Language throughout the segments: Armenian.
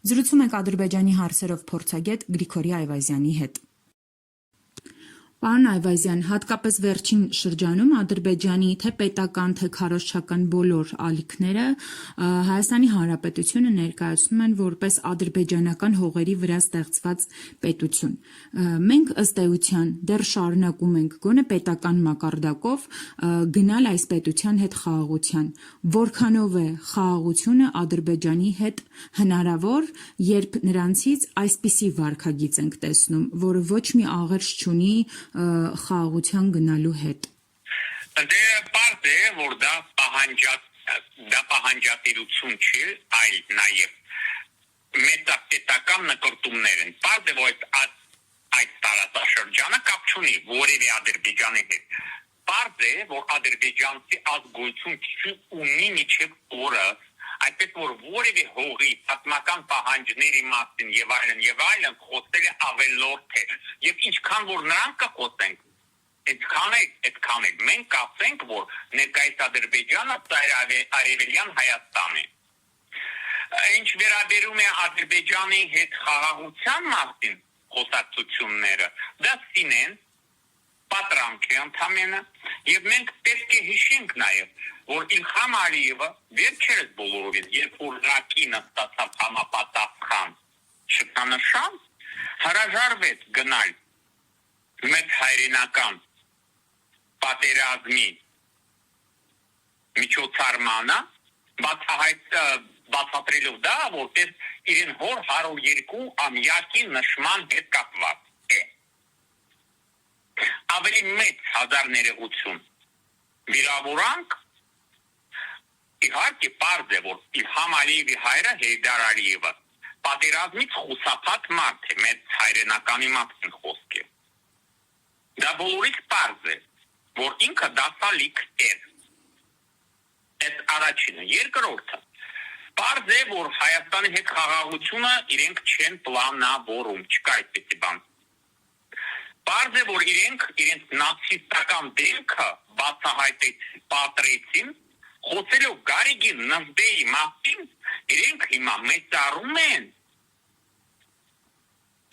Զրուցում ենք Ադրբեջանի հարցերով փորձագետ Գրիգորի Այվազյանի հետ։ Պարոն Այվազյան, հատկապես վերջին շրջանում Ադրբեջանի թե պետական, թե քարոզչական բոլոր ալիքները Հայաստանի Հանրապետությունը ներկայացնում են որպես ադրբեջանական հողերի վրա ստեղծված պետություն։ Մենք ըստ էության դեռ շարունակում ենք գոնե պետական մակարդակով գնալ այս պետության հետ խաղաղության։ Որքանով է խաղաղությունը Ադրբեջանի հետ հնարավոր, երբ նրանցից այսպիսի վարքագիծ ենք տեսնում, որը ոչ մի աղերս չունի խաղաղության գնալու հետ։ Դե պարզ է, որ դա պահանջատիրություն չի, այլ նաև մետապետական նկրտումներ են։ Պարզ է, որ այդ տարածաշրջանը կապ չունի որևէ Ադրբեջանի հետ։ Պարզ է, որ ադրբեջանցի ազգություն ունի մինչև օրը, այդպես որ որևէ հողի պատմական պահանջների մասին եւ այլն խոսելը ավելորդ է։ Եվ ինչքան որ նրանք կխոսենք, այդքան է։ Մենք կասենք, որ ներկայիս Ադրբեջանը արևելյան Հայաստան է։ Ինչ վերաբերում է Ադրբեջանի հետ խաղաղության մասին խոսակցությունները, դա սինեն պատրանք է ընդամենը, եւ մենք պետք է հիշենք նաեւ, որ Իլհամ Ալիևը վերջերս բոլորովին, երբ որ Ռակինը ստացավ համապատասխան շքանշան, հրաժարվեց գնալ մեծ հայրենական պատերազմի միջոցառմանը, բացատրելով դա, որտեղ իրեն հոր 102 ամյակի նշման հետ կապված է։ Ավելի մեծ հազար ներողություն վիրավորանք, իհարկե պարզ է, որ Իլհամ Ալիևի հայրը Հեյդար Ալիևը պատերազմից խուսափած մարդ է, մեծ հայրենականի մասին խոսք է։ Դա բոլորից պարզ է, որ ինքը դասալիք էր։ Այդ առաջինը, երկրորդը։ Պարզ է, որ Հայաստանի հետ խաղաղությունը իրենք չեն պլանավորում, չկա այդպիսի բան։ Պարզ է, որ իրենց նացիստական դեմքը պատրեցին, խոսելով Գարիգի Նզդեի մասին, իրենք հիմա մեծարում են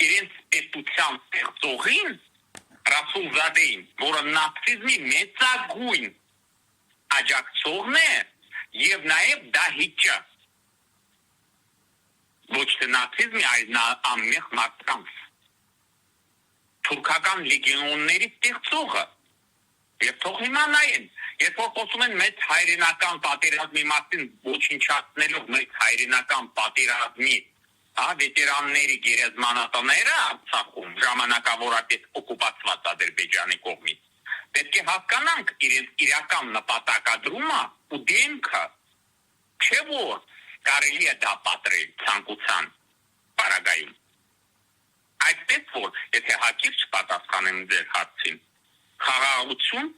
իրենց պետության ստեղծողին Ռասուլզադեին, որը նացիզմի մեծագույն աջակցողն է եւ նաեւ դահիճը։ Ոչ թե նացիզմի, այլ անմեղ մարդկանց։ Թուրքական լեգիոնների ստեղծողը։ Եվ թող հիմա նայեն, երբ որ խոսում են մեծ հայրենական պատերազմի մասին, ոչնչացնելով մեծ հայրենական պատերազմի վետերանների գերեզմանատները Արցախում ժամանակավորապես օկուպացված Ադրբեջանի կողմից, պետք է հասկանանք իրենց իրական նպատակադրումը ու դեմքը, չէ որ կարելի է դա պատրել ցանկության պարագայում։ Այդպես որ, եթե հակիրճ պատասխանեմ ձեր հարցին, խաղաղություն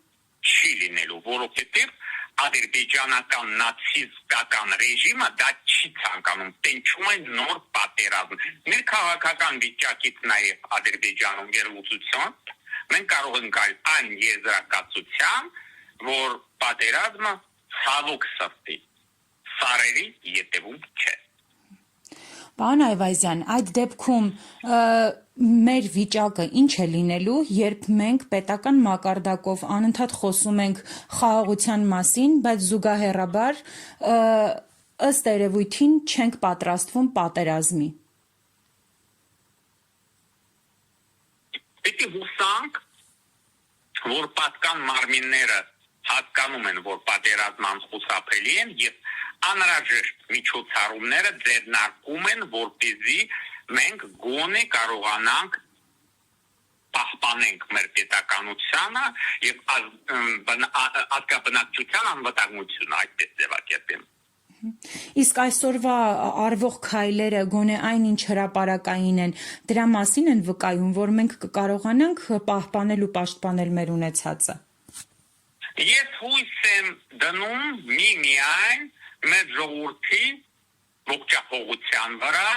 չի լինելու, որովհետև ադրբեջանական նացիստական ռեժիմը դա չի ցանկանում, տենչում է նոր պատերազմ։ Մեր քաղաքական վիճակից նաև Ադրբեջանում վերլուծություն, մենք կարող ենք գալ այն եզրակացության, որ պատերազմը ցավոք սրտի սարերի ետևում չէ։ Պարոն Այվազյան, այդ դեպքում մեր վիճակը ինչ է լինելու, երբ մենք պետական մակարդակով անընդհատ խոսում ենք խաղաղության մասին, բայց զուգահեռաբար ըստ երևույթին չենք պատրաստվում պատերազմի։ Պետք է հուսանք, որ պատկան մարմինները հասկանում են, որ պատերազմն խուսափելի են եւ անհրաժեշտ միջոցառումները ձեռնարկում են, որպեսզի մենք գոնե կարողանանք պահպանենք մեր պետականությունը եւ ազգաբնակչության անվտանգությունը, այդպես ձևակերպեմ։ Իսկ այսօրվա արվող քայլերը գոնե այնինչ հրապարակային են, դրա մասին են վկայում, որ մենք կկարողանանք պահպանել ու պաշտպանել մեր ունեցածը։ Ես հույս եմ դնում միայն մեր ժողովրդի ողջախոհության վրա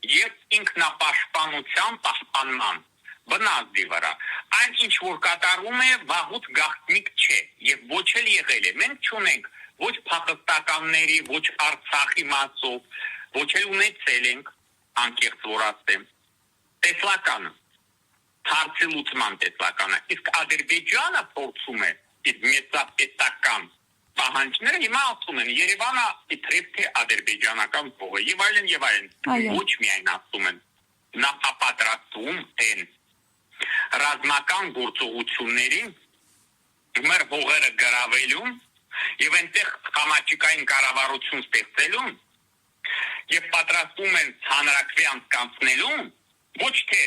եւ ինքնապաշտպանության պահպանման բնազդի վրա։ Այն ինչ որ կատարվում է վաղուց գաղտնիք չէ եւ ոչ էլ եղել է։ Մենք չունենք ոչ փախստականների, ոչ Արցախի մասով, ոչ էլ ունեցել ենք անկեղծ որ ասեմ, տեսլականը, հարցի լուծման տեսլականը, իսկ Ադրբեջանը փորձում է իր մեծապետական պահանջները հիմա ասում են Երևանը իբրև թե ադրբեջանական փողը եւ այլն, ոչ միայն ասում են, նախապատրաստում են ռազմական գործողություններին մեր հողերը գրավելուն եւ այնտեղ համաճկային կառավարություն ստեղծելուն եւ պատրաստում են հանրակրվի անցկացնելուն ոչ թե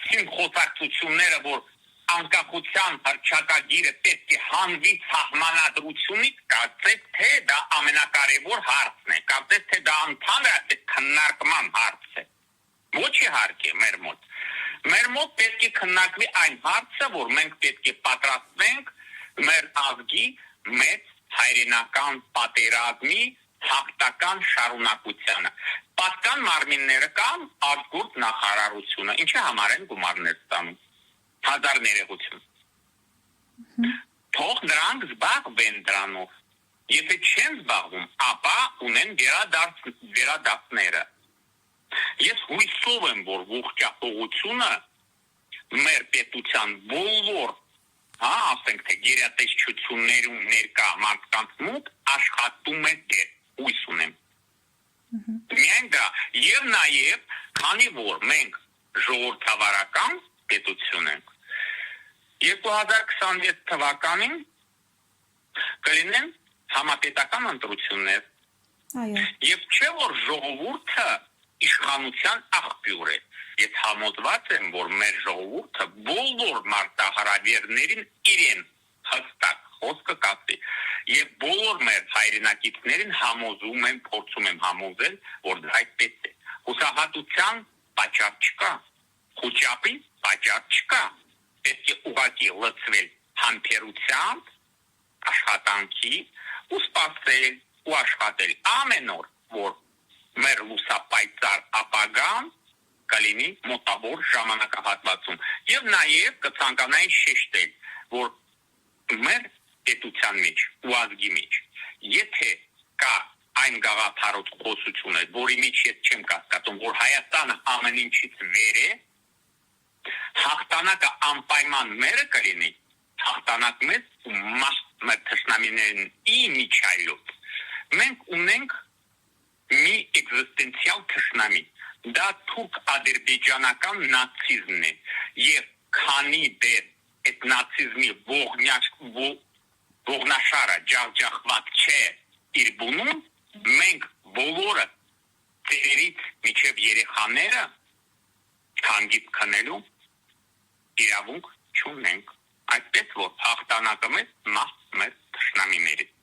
սինխոսակցությունները որ անկախության հռչակագիրը պետք է հանվի սահմանադրությունից կարծես թե դա ամենակարևոր հարցն է կարծես թե դա ընդհանրապես քննարկման հարց է ոչ իհարկե մեր մոտ պետք է քննարկվի այն հարցը որ մենք պետք է պատրաստվենք մեր ազգի մեծ հայրենական պատերազմի հաղթական շարունակությանը պատկան մարմինները կամ արտգործ նախարարությունը ինչի համար են գումարներ ստանում հազար ներողություն թող նրանք զբաղվեն դրանով եթե չեն զբաղվում ապա ունեն վերադարձները ես հույսով եմ որ ողջախոհությունը մեր պետության բոլոր ասենք թե գերատեսչություններում ներկա մարդկանց մոտ աշխատում է դեր հույս ունեմ միայն դա եւ նաեւ քանի որ մենք ժողովրդավարական պետություն ենք 2026 թվականին կլինեն համապետական ընտրություններ եւ չէ որ ժողովուրդը իշխանության աղբյուր է ես համոզված եմ որ մեր ժողովուրդը բոլոր մարտահրավերներին իրեն հստակ խոսքը կասի եւ բոլոր մեր հայրենակիցներին համոզում եմ փորձում եմ համոզել որ դա այդպես է հուսահատության պատճառ չկա խոճապի պատճառ չկա պետք է ուղղակի լծվել համբերությամբ աշխատանքի ու սպասել ու աշխատել ամեն օր որ մեր լուսապայծառ ապագան կլինի մոտավոր ժամանակահատվածում եւ նաեւ կցանկանայի շեշտել որ մեր պետության մեջ ու ազգի մեջ եթե կա այն գաղափարոտ խոսությունը որի մեջ ես չեմ կասկածում որ Հայաստանը ամեն ինչից վեր է հաղթանակը անպայման մերը կլինի հաղթանակ մեծ ու մեր թշնամիներին իմիջայլոց մենք ունենք մի էգզիստենցիալ թշնամի դա թուրք-ադրբեջանական նացիզմն է եւ քանի դեր այդ նացիզմի ողնաշարը ջախջախված չէ իր բունում մենք բոլորը ծերից միջև երեխաները քանդից քնելու իրավունք չունենք այդպես որ հաղթանակը մեծ մեր թշնամիներից